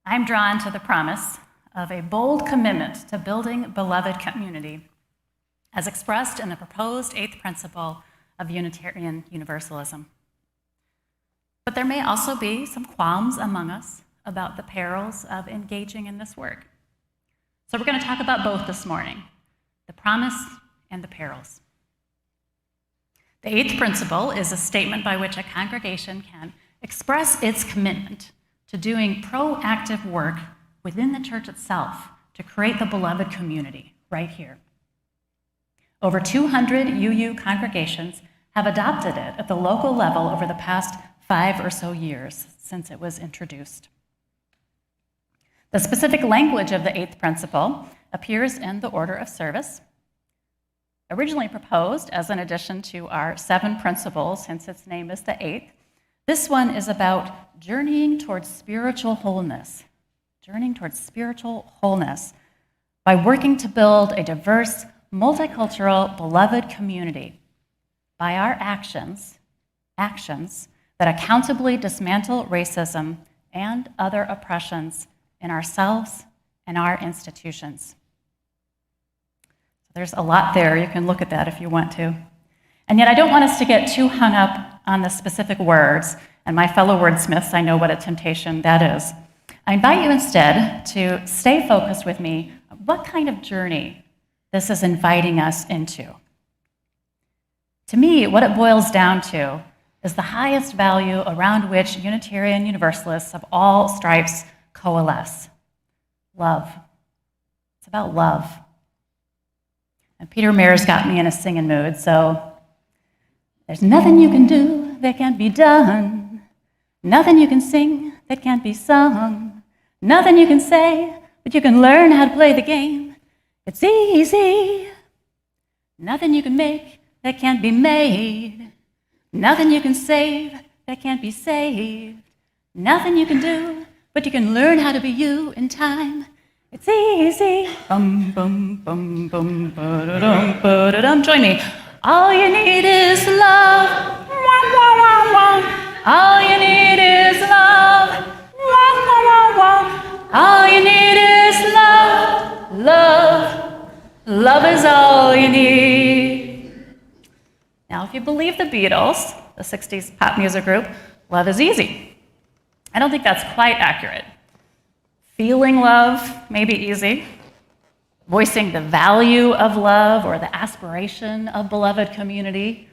I'm drawn to the promise of a bold commitment to building beloved community as expressed in the proposed eighth principle of Unitarian Universalism. But there may also be some qualms among us about the perils of engaging in this work. So we're going to talk about both this morning, the promise and the perils. The eighth principle is a statement by which a congregation can express its commitment to doing proactive work within the church itself to create the beloved community right here. Over 200 UU congregations have adopted it at the local level over the past 5 or so years since it was introduced. The specific language of the eighth principle appears in the order of service. Originally proposed as an addition to our 7 principles, since its name is the eighth, this one is about journeying towards spiritual wholeness, by working to build a diverse, multicultural, beloved community by our actions that accountably dismantle racism and other oppressions in ourselves and our institutions. There's a lot there. You can look at that if you want to. And yet I don't want us to get too hung up on the specific words, and my fellow wordsmiths, I know what a temptation that is. I invite you instead to stay focused with me on what kind of journey this is inviting us into. To me, what it boils down to is the highest value around which Unitarian Universalists of all stripes coalesce: love. It's about love. And Peter Mayer's got me in a singing mood, so there's nothing you can do that can't be done, nothing you can sing that can't be sung, nothing you can say, but you can learn how to play the game. It's easy. Nothing you can make that can't be made, nothing you can save that can't be saved, nothing you can do, but you can learn how to be you in time. It's easy. Bum, bum, bum, bum, ba-da-dum, ba-da-dum. Join me. All you need is love. Wah, wah, wah, wah. All you need is love. Wah, wah, wah, wah. All you need is love. Love. Love is all you need. Now, if you believe the Beatles, the 60s pop music group, love is easy. I don't think that's quite accurate. Feeling love may be easy. Voicing the value of love or the aspiration of beloved community,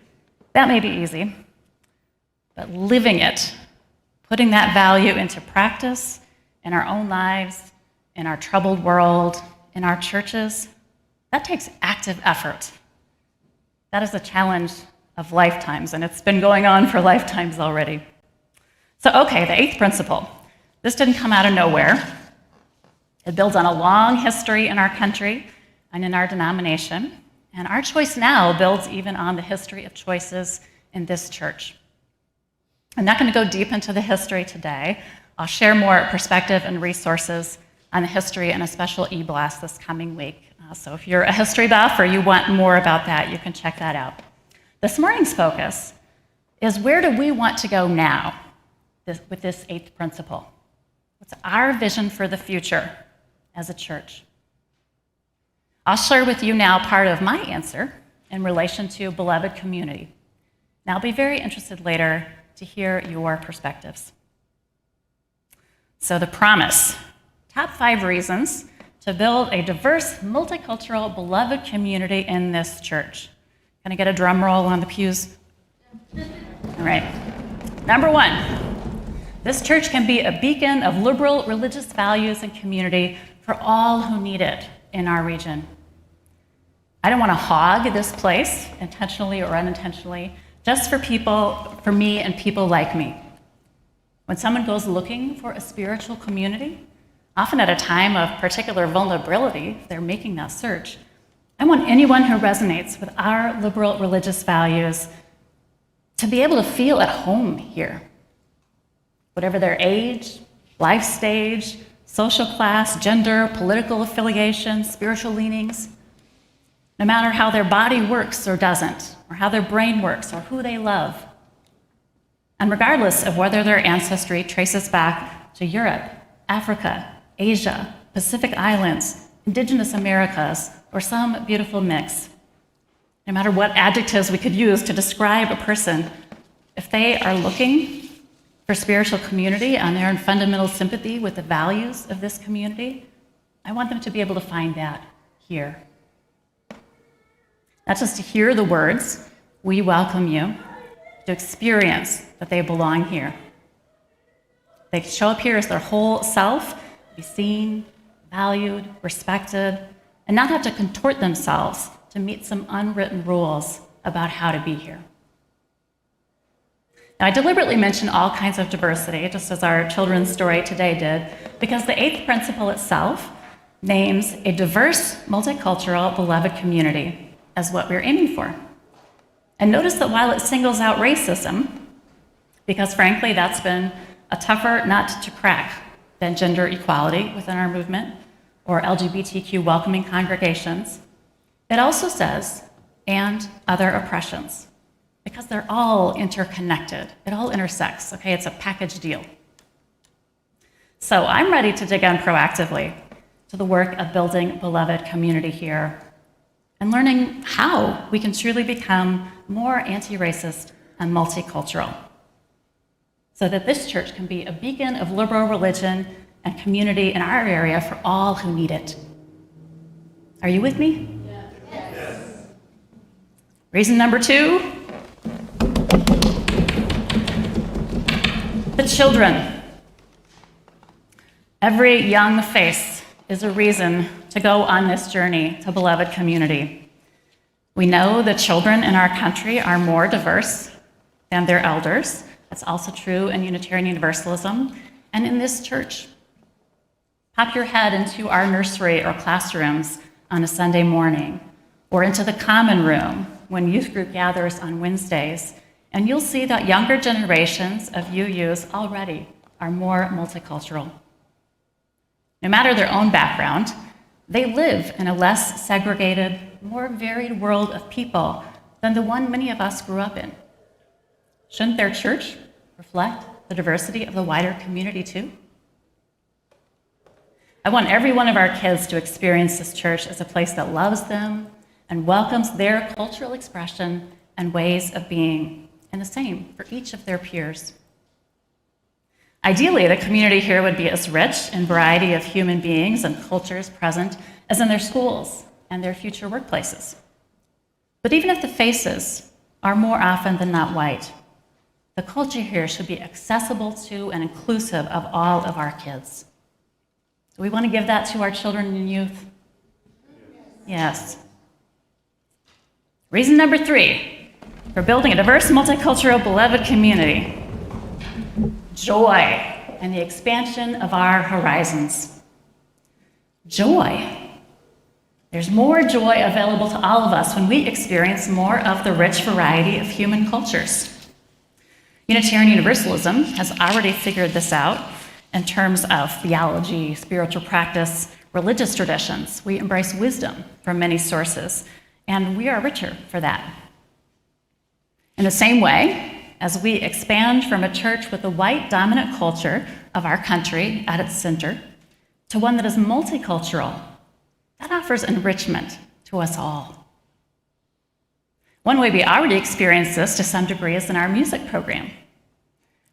that may be easy. But living it, putting that value into practice in our own lives, in our troubled world, in our churches, that takes active effort. That is a challenge of lifetimes, and it's been going on for lifetimes already. So, okay, the eighth principle. This didn't come out of nowhere. It builds on a long history in our country and in our denomination, and our choice now builds even on the history of choices in this church. I'm not going to go deep into the history today. I'll share more perspective and resources on the history in a special e-blast this coming week. So if you're a history buff or you want more about that, you can check that out. This morning's focus is, where do we want to go now with this eighth principle? What's our vision for the future as a church? I'll share with you now part of my answer in relation to beloved community. And I'll be very interested later to hear your perspectives. So the promise, top 5 reasons to build a diverse, multicultural, beloved community in this church. Can I get a drum roll on the pews? All right. Number 1, this church can be a beacon of liberal religious values and community for all who need it in our region. I don't want to hog this place, intentionally or unintentionally, just for me and people like me. When someone goes looking for a spiritual community, often at a time of particular vulnerability, they're making that search, I want anyone who resonates with our liberal religious values to be able to feel at home here. Whatever their age, life stage, social class, gender, political affiliation, spiritual leanings, no matter how their body works or doesn't, or how their brain works, or who they love. And regardless of whether their ancestry traces back to Europe, Africa, Asia, Pacific Islands, Indigenous Americas, or some beautiful mix. No matter what adjectives we could use to describe a person, if they are looking for spiritual community and they're in fundamental sympathy with the values of this community, I want them to be able to find that here. Not just to hear the words, "We welcome you," to experience that they belong here. They show up here as their whole self, be seen, valued, respected, and not have to contort themselves to meet some unwritten rules about how to be here. Now, I deliberately mention all kinds of diversity, just as our children's story today did, because the eighth principle itself names a diverse, multicultural, beloved community as what we're aiming for. And notice that while it singles out racism, because frankly that's been a tougher nut to crack than gender equality within our movement or LGBTQ welcoming congregations, it also says, and other oppressions, because they're all interconnected. It all intersects, okay? It's a package deal. So I'm ready to dig in proactively to the work of building beloved community here and learning how we can truly become more anti-racist and multicultural so that this church can be a beacon of liberal religion and community in our area for all who need it. Are you with me? Yes. Reason number 2, the children. Every young face is a reason to go on this journey to beloved community. We know that children in our country are more diverse than their elders. That's also true in Unitarian Universalism and in this church. Pop your head into our nursery or classrooms on a Sunday morning, or into the common room when youth group gathers on Wednesdays, and you'll see that younger generations of UUs already are more multicultural. No matter their own background, they live in a less segregated, more varied world of people than the one many of us grew up in. Shouldn't their church reflect the diversity of the wider community too? I want every one of our kids to experience this church as a place that loves them and welcomes their cultural expression and ways of being, and the same for each of their peers. Ideally, the community here would be as rich in variety of human beings and cultures present as in their schools and their future workplaces. But even if the faces are more often than not white, the culture here should be accessible to and inclusive of all of our kids. Do we want to give that to our children and youth? Yes. Reason number 3 for building a diverse, multicultural, beloved community: joy and the expansion of our horizons. Joy. There's more joy available to all of us when we experience more of the rich variety of human cultures. Unitarian Universalism has already figured this out in terms of theology, spiritual practice, religious traditions. We embrace wisdom from many sources, and we are richer for that. In the same way, as we expand from a church with the white dominant culture of our country at its center to one that is multicultural, that offers enrichment to us all. One way we already experience this to some degree is in our music program.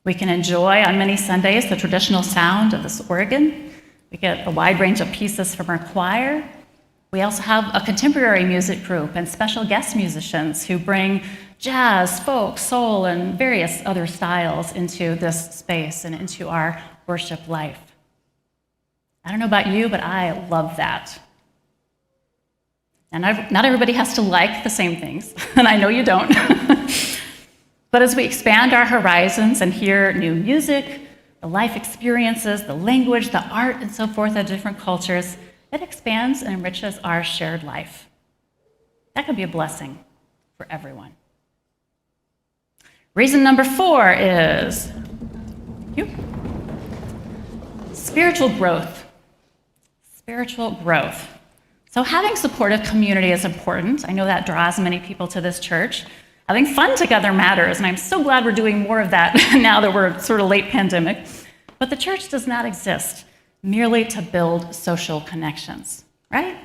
We can enjoy on many Sundays the traditional sound of this organ. We get a wide range of pieces from our choir. We also have a contemporary music group and special guest musicians who bring jazz, folk, soul, and various other styles into this space and into our worship life. I don't know about you, but I love that. And not everybody has to like the same things, and I know you don't. But as we expand our horizons and hear new music, the life experiences, the language, the art, and so forth of different cultures, it expands and enriches our shared life. That can be a blessing for everyone. Reason number 4 is spiritual growth. Spiritual growth. So having supportive community is important. I know that draws many people to this church. Having fun together matters, and I'm so glad we're doing more of that now that we're sort of late pandemic. But the church does not exist merely to build social connections, right?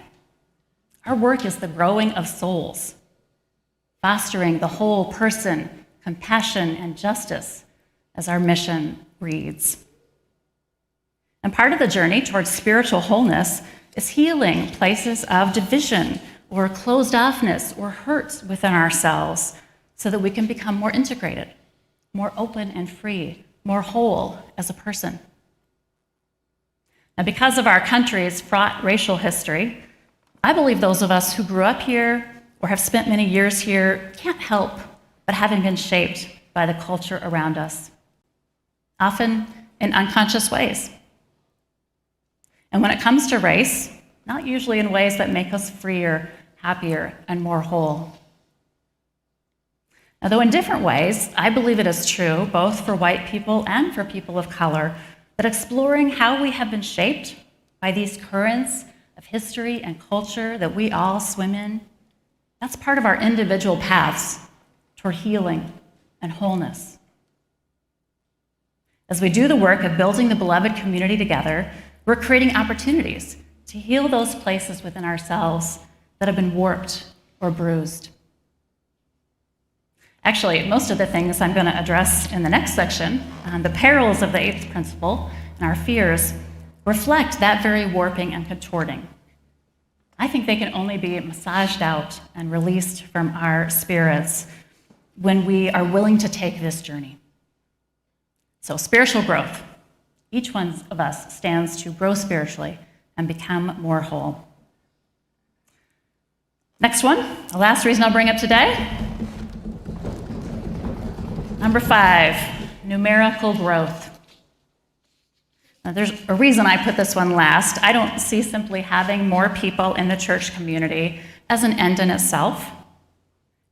Our work is the growing of souls, fostering the whole person, compassion and justice, as our mission reads. And part of the journey towards spiritual wholeness is healing places of division or closed offness or hurt within ourselves so that we can become more integrated, more open and free, more whole as a person. Now, because of our country's fraught racial history, I believe those of us who grew up here or have spent many years here can't help but having been shaped by the culture around us, often in unconscious ways. And when it comes to race, not usually in ways that make us freer, happier, and more whole. Now, though in different ways, I believe it is true, both for white people and for people of color, that exploring how we have been shaped by these currents of history and culture that we all swim in, that's part of our individual paths toward healing and wholeness. As we do the work of building the beloved community together, we're creating opportunities to heal those places within ourselves that have been warped or bruised. Actually, most of the things I'm going to address in the next section, the perils of the eighth principle and our fears, reflect that very warping and contorting. I think they can only be massaged out and released from our spirits when we are willing to take this journey. So, spiritual growth. Each one of us stands to grow spiritually and become more whole. Next one, the last reason I'll bring up today. Number 5, numerical growth. Now, there's a reason I put this one last. I don't see simply having more people in the church community as an end in itself.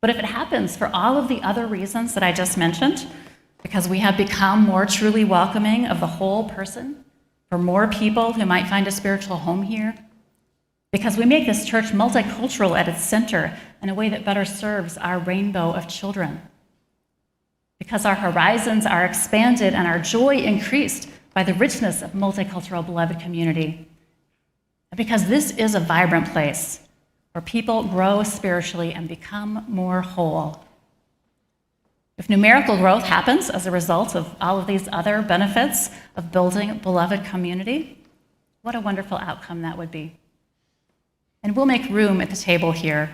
But if it happens for all of the other reasons that I just mentioned, because we have become more truly welcoming of the whole person, for more people who might find a spiritual home here, because we make this church multicultural at its center in a way that better serves our rainbow of children, because our horizons are expanded and our joy increased by the richness of multicultural beloved community, and because this is a vibrant place where people grow spiritually and become more whole. If numerical growth happens as a result of all of these other benefits of building a beloved community, what a wonderful outcome that would be. And we'll make room at the table here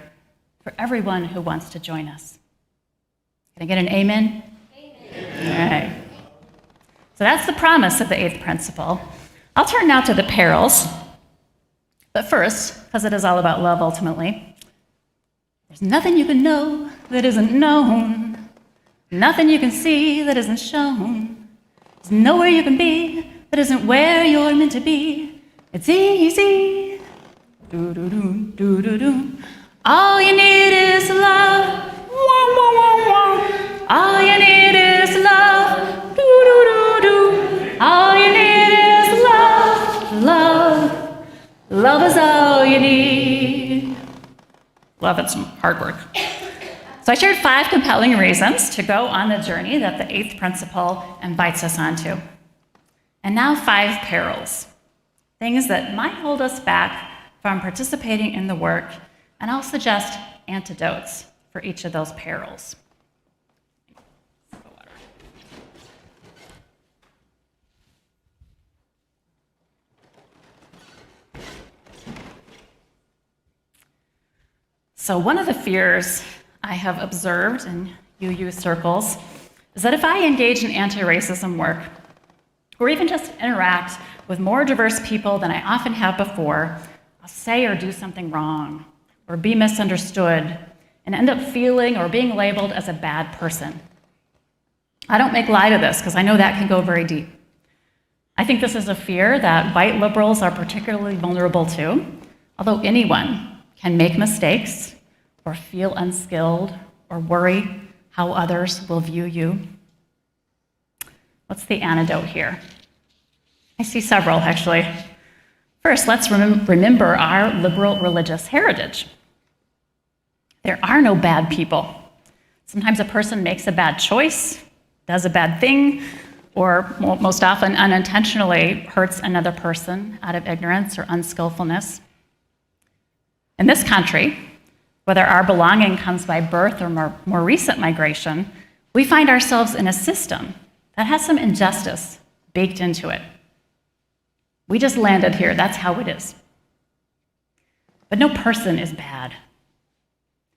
for everyone who wants to join us. Can I get an amen? Amen. All right. So that's the promise of the eighth principle. I'll turn now to the perils. But first, because it is all about love ultimately, there's nothing you can know that isn't known. Nothing you can see that isn't shown. There's nowhere you can be that isn't where you're meant to be. It's easy. Do-do-do, do-do-do. All you need is love. Wah, wah, wah, wah. All you need is love. Do-do-do-do. All you need is love. Love. Love is all you need. Love, it's some hard work. So I shared 5 compelling reasons to go on the journey that the eighth principle invites us onto. And now 5 perils, things that might hold us back from participating in the work, and I'll suggest antidotes for each of those perils. So one of the fears I have observed in UU circles is that if I engage in anti-racism work, or even just interact with more diverse people than I often have before, I'll say or do something wrong, or be misunderstood, and end up feeling or being labeled as a bad person. I don't make light of this, because I know that can go very deep. I think this is a fear that white liberals are particularly vulnerable to, although anyone can make mistakes, or feel unskilled, or worry how others will view you. What's the antidote here? I see several, actually. First, let's remember our liberal religious heritage. There are no bad people. Sometimes a person makes a bad choice, does a bad thing, or most often unintentionally hurts another person out of ignorance or unskillfulness. In this country, whether our belonging comes by birth or more recent migration, we find ourselves in a system that has some injustice baked into it. We just landed here, that's how it is. But no person is bad.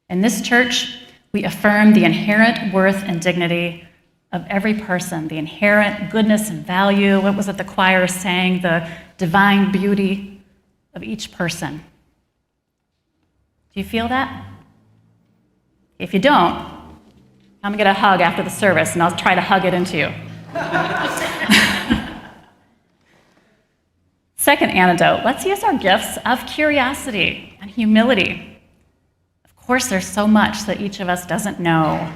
In this church, we affirm the inherent worth and dignity of every person, the inherent goodness and value, what was it the choir sang, the divine beauty of each person. Do you feel that? If you don't, come get a hug after the service, and I'll try to hug it into you. Second antidote, let's use our gifts of curiosity and humility. Of course, there's so much that each of us doesn't know.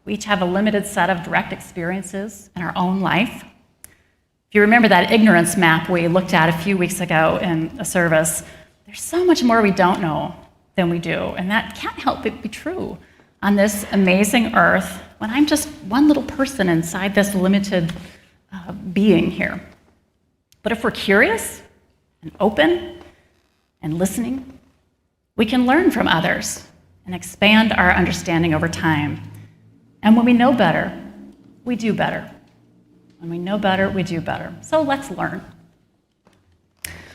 We each have a limited set of direct experiences in our own life. If you remember that ignorance map we looked at a few weeks ago in a service, there's so much more we don't know than we do, and that can't help but be true on this amazing earth when I'm just one little person inside this limited being here. But if we're curious and open and listening, we can learn from others and expand our understanding over time. And when we know better, we do better. When we know better, we do better. So let's learn.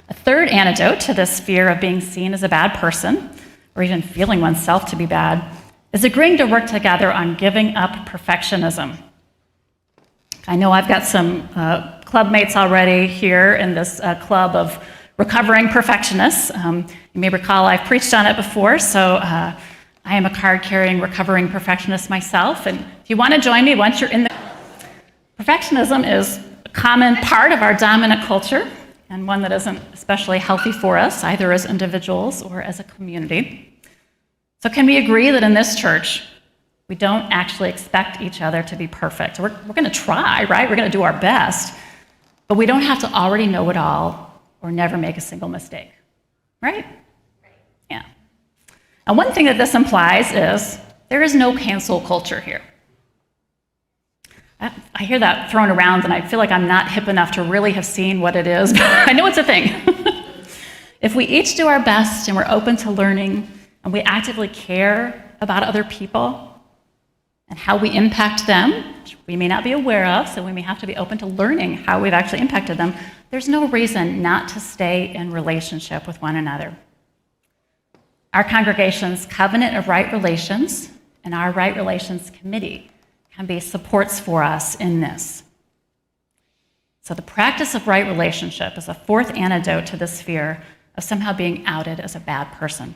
A third antidote to this fear of being seen as a bad person, or even feeling oneself to be bad, is agreeing to work together on giving up perfectionism. I know I've got some club mates already here in this club of recovering perfectionists. You may recall I've preached on it before, so I am a card-carrying recovering perfectionist myself, and if you want to join me once you're in the... Perfectionism is a common part of our dominant culture, and one that isn't especially healthy for us, either as individuals or as a community. So can we agree that in this church, we don't actually expect each other to be perfect? We're going to try, right? We're going to do our best, but we don't have to already know it all or never make a single mistake, right? Yeah. And one thing that this implies is there is no cancel culture here. I hear that thrown around, and I feel like I'm not hip enough to really have seen what it is, but I know it's a thing. If we each do our best and we're open to learning, and we actively care about other people and how we impact them, which we may not be aware of, so we may have to be open to learning how we've actually impacted them, there's no reason not to stay in relationship with one another. Our congregation's Covenant of Right Relations and our Right Relations Committee can be supports for us in this. So the practice of right relationship is a fourth antidote to this fear of somehow being outed as a bad person.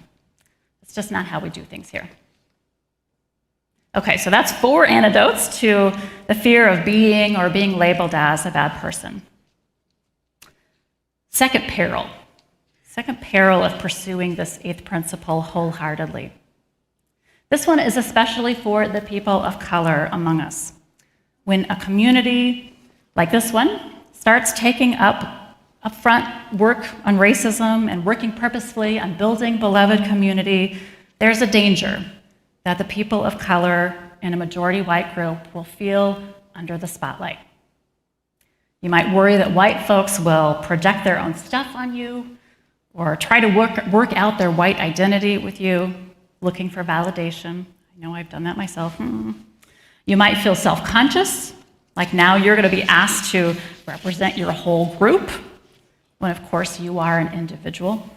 It's just not how we do things here. Okay, so that's 4 antidotes to the fear of being or being labeled as a bad person. Second peril of pursuing this 8th principle wholeheartedly. This one is especially for the people of color among us. When a community like this one starts taking up upfront work on racism and working purposefully on building beloved community, there's a danger that the people of color in a majority white group will feel under the spotlight. You might worry that white folks will project their own stuff on you or try to work out their white identity with you, looking for validation. I know I've done that myself. You might feel self-conscious, like now you're going to be asked to represent your whole group, when of course you are an individual.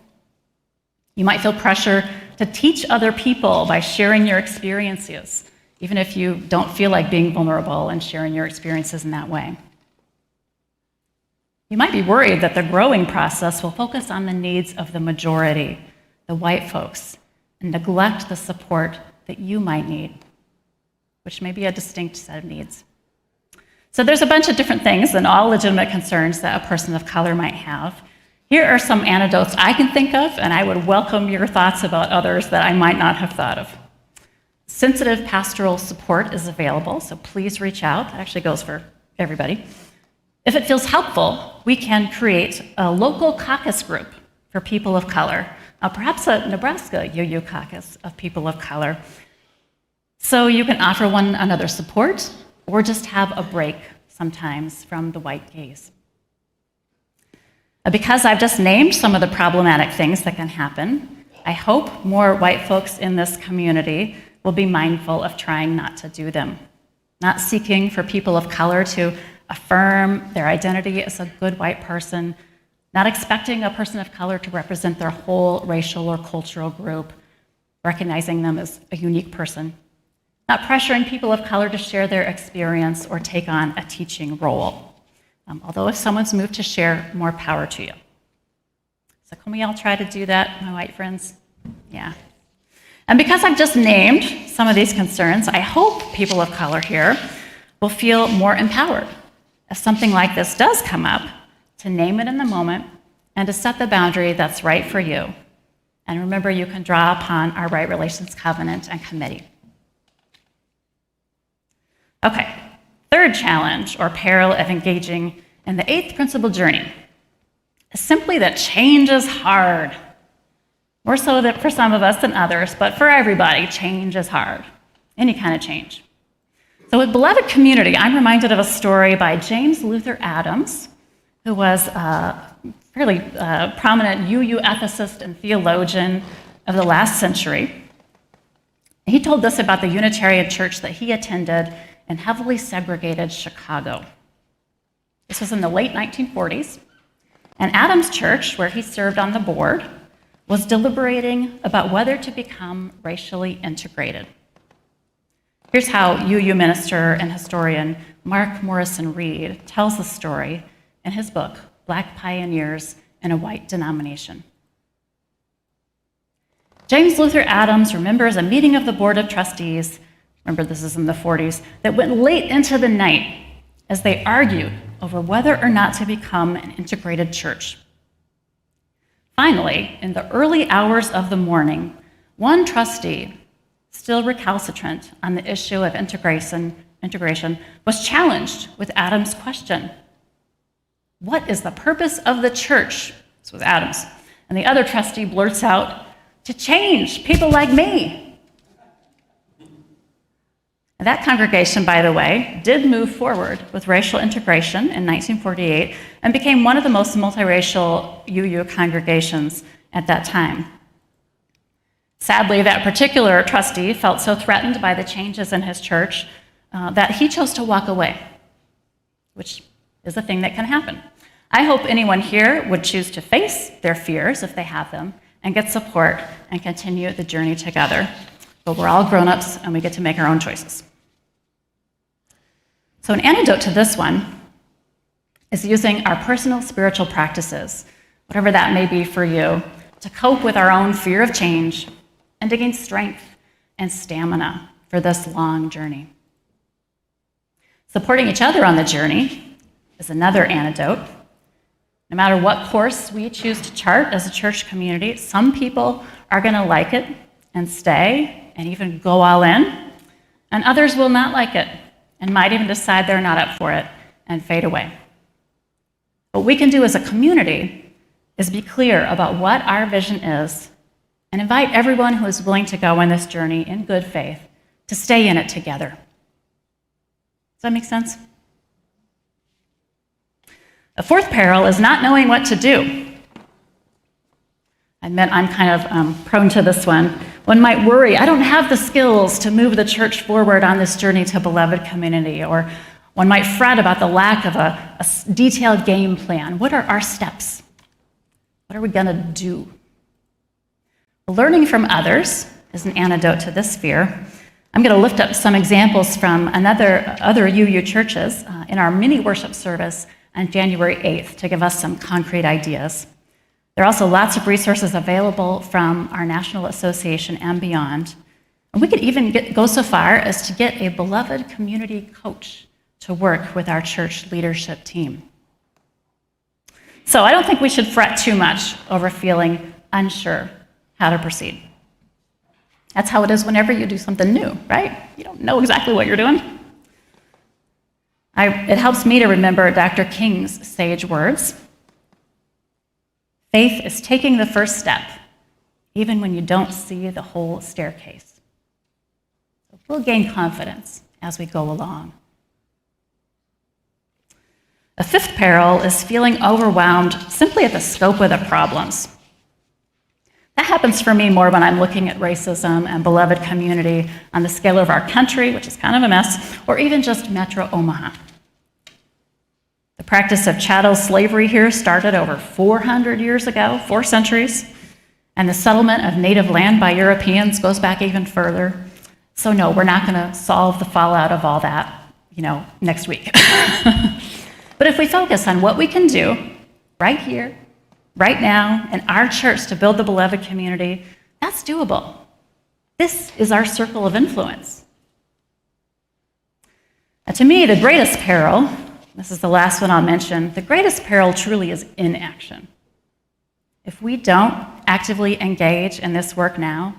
You might feel pressure to teach other people by sharing your experiences, even if you don't feel like being vulnerable and sharing your experiences in that way. You might be worried that the growing process will focus on the needs of the majority, the white folks, and neglect the support that you might need, which may be a distinct set of needs. So there's a bunch of different things and all legitimate concerns that a person of color might have. Here are some antidotes I can think of, and I would welcome your thoughts about others that I might not have thought of. Sensitive pastoral support is available, so please reach out. That actually goes for everybody. If it feels helpful, we can create a local caucus group for people of color, perhaps a Nebraska UU caucus of people of color. So you can offer one another support or just have a break sometimes from the white gaze. Because I've just named some of the problematic things that can happen, I hope more white folks in this community will be mindful of trying not to do them, not seeking for people of color to affirm their identity as a good white person, not expecting a person of color to represent their whole racial or cultural group, recognizing them as a unique person, not pressuring people of color to share their experience or take on a teaching role. Although if someone's moved to share, more power to you. So can we all try to do that, my white friends? Yeah. And because I've just named some of these concerns, I hope people of color here will feel more empowered if something like this does come up, to name it in the moment and to set the boundary that's right for you. And remember, you can draw upon our Right Relations Covenant and Committee. Okay, third challenge or peril of engaging in the eighth principle journey is simply that change is hard. More so that for some of us than others, but for everybody, change is hard. Any kind of change. So with beloved community, I'm reminded of a story by James Luther Adams, who was a fairly prominent UU ethicist and theologian of the last century. He told this about the Unitarian church that he attended in heavily segregated Chicago. This was in the late 1940s, and Adams' church, where he served on the board, was deliberating about whether to become racially integrated. Here's how UU minister and historian Mark Morrison Reed tells the story in his book, Black Pioneers in a White Denomination. James Luther Adams remembers a meeting of the Board of Trustees, remember this is in the 40s, that went late into the night as they argued over whether or not to become an integrated church. Finally, in the early hours of the morning, one trustee, still recalcitrant on the issue of integration, was challenged with Adams' question. What is the purpose of the church? This was Adams. And the other trustee blurts out, to change people like me. And that congregation, by the way, did move forward with racial integration in 1948 and became one of the most multiracial UU congregations at that time. Sadly, that particular trustee felt so threatened by the changes in his church that he chose to walk away, which is a thing that can happen. I hope anyone here would choose to face their fears, if they have them, and get support and continue the journey together. But we're all grown-ups and we get to make our own choices. So an antidote to this one is using our personal spiritual practices, whatever that may be for you, to cope with our own fear of change and to gain strength and stamina for this long journey. Supporting each other on the journey is another antidote. No matter what course we choose to chart as a church community, some people are going to like it and stay and even go all in, and others will not like it and might even decide they're not up for it and fade away. What we can do as a community is be clear about what our vision is and invite everyone who is willing to go on this journey in good faith to stay in it together. Does that make sense? The fourth peril is not knowing what to do. I admit I'm kind of prone to this one. One might worry, I don't have the skills to move the church forward on this journey to beloved community, or one might fret about the lack of a detailed game plan. What are our steps? What are we going to do? Learning from others is an antidote to this fear. I'm going to lift up some examples from other UU churches in our mini worship service on January 8th to give us some concrete ideas. There are also lots of resources available from our national association and beyond. And we could even go so far as to get a beloved community coach to work with our church leadership team. So I don't think we should fret too much over feeling unsure how to proceed. That's how it is whenever you do something new, right? You don't know exactly what you're doing. It helps me to remember Dr. King's sage words. Faith is taking the first step, even when you don't see the whole staircase. So we'll gain confidence as we go along. A fifth peril is feeling overwhelmed simply at the scope of the problems. That happens for me more when I'm looking at racism and beloved community on the scale of our country, which is kind of a mess, or even just Metro Omaha. The practice of chattel slavery here started over 400 years ago, 4 centuries, and the settlement of native land by Europeans goes back even further. So no, we're not going to solve the fallout of all that, next week. But if we focus on what we can do right here, right now, in our church to build the beloved community, that's doable. This is our circle of influence. And to me, the greatest peril, this is the last one I'll mention, the greatest peril truly is inaction. If we don't actively engage in this work now,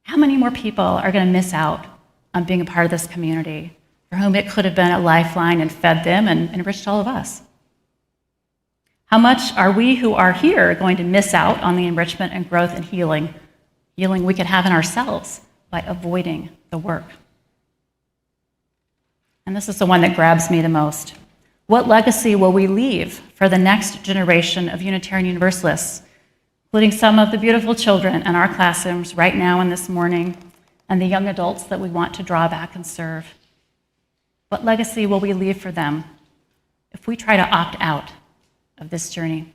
how many more people are going to miss out on being a part of this community for whom it could have been a lifeline and fed them and enriched all of us? How much are we who are here going to miss out on the enrichment and growth and healing we could have in ourselves by avoiding the work? And this is the one that grabs me the most. What legacy will we leave for the next generation of Unitarian Universalists, including some of the beautiful children in our classrooms right now and this morning, and the young adults that we want to draw back and serve? What legacy will we leave for them if we try to opt out of this journey?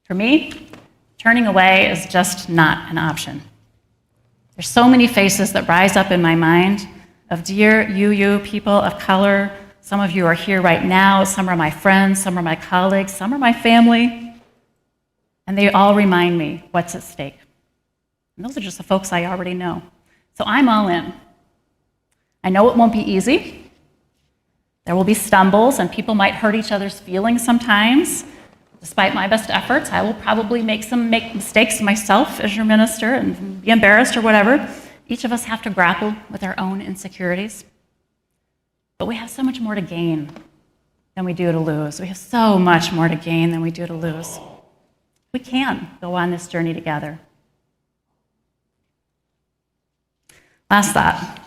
For me, turning away is just not an option. There's so many faces that rise up in my mind of dear UU people of color. Some of you are here right now, some are my friends, some are my colleagues, some are my family, and they all remind me what's at stake. And those are just the folks I already know. So I'm all in. I know it won't be easy. There will be stumbles, and people might hurt each other's feelings sometimes. Despite my best efforts, I will probably make mistakes myself as your minister and be embarrassed or whatever. Each of us have to grapple with our own insecurities. But we have so much more to gain than we do to lose. We have so much more to gain than we do to lose. We can go on this journey together. Last thought.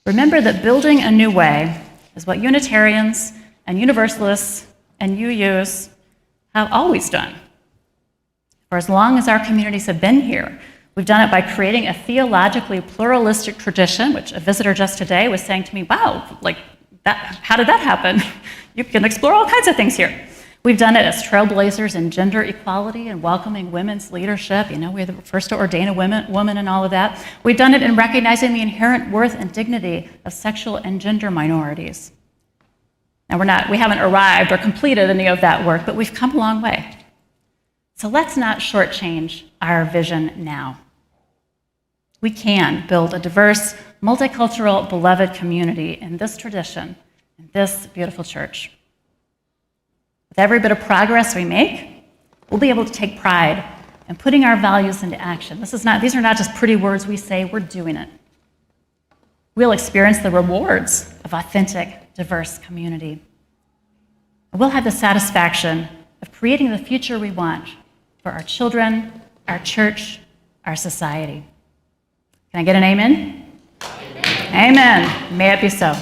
Remember that building a new way is what Unitarians and Universalists and UUs have always done. For as long as our communities have been here, we've done it by creating a theologically pluralistic tradition, which a visitor just today was saying to me, wow, how did that happen? You can explore all kinds of things here. We've done it as trailblazers in gender equality and welcoming women's leadership. We're the first to ordain a woman and all of that. We've done it in recognizing the inherent worth and dignity of sexual and gender minorities. Now, we haven't arrived or completed any of that work, but we've come a long way. So let's not shortchange our vision now. We can build a diverse, multicultural, beloved community in this tradition, in this beautiful church. With every bit of progress we make, we'll be able to take pride in putting our values into action. These are not just pretty words we say, we're doing it. We'll experience the rewards of authentic, diverse community. And we'll have the satisfaction of creating the future we want for our children, our church, our society. Can I get an amen? Amen. Amen. May it be so.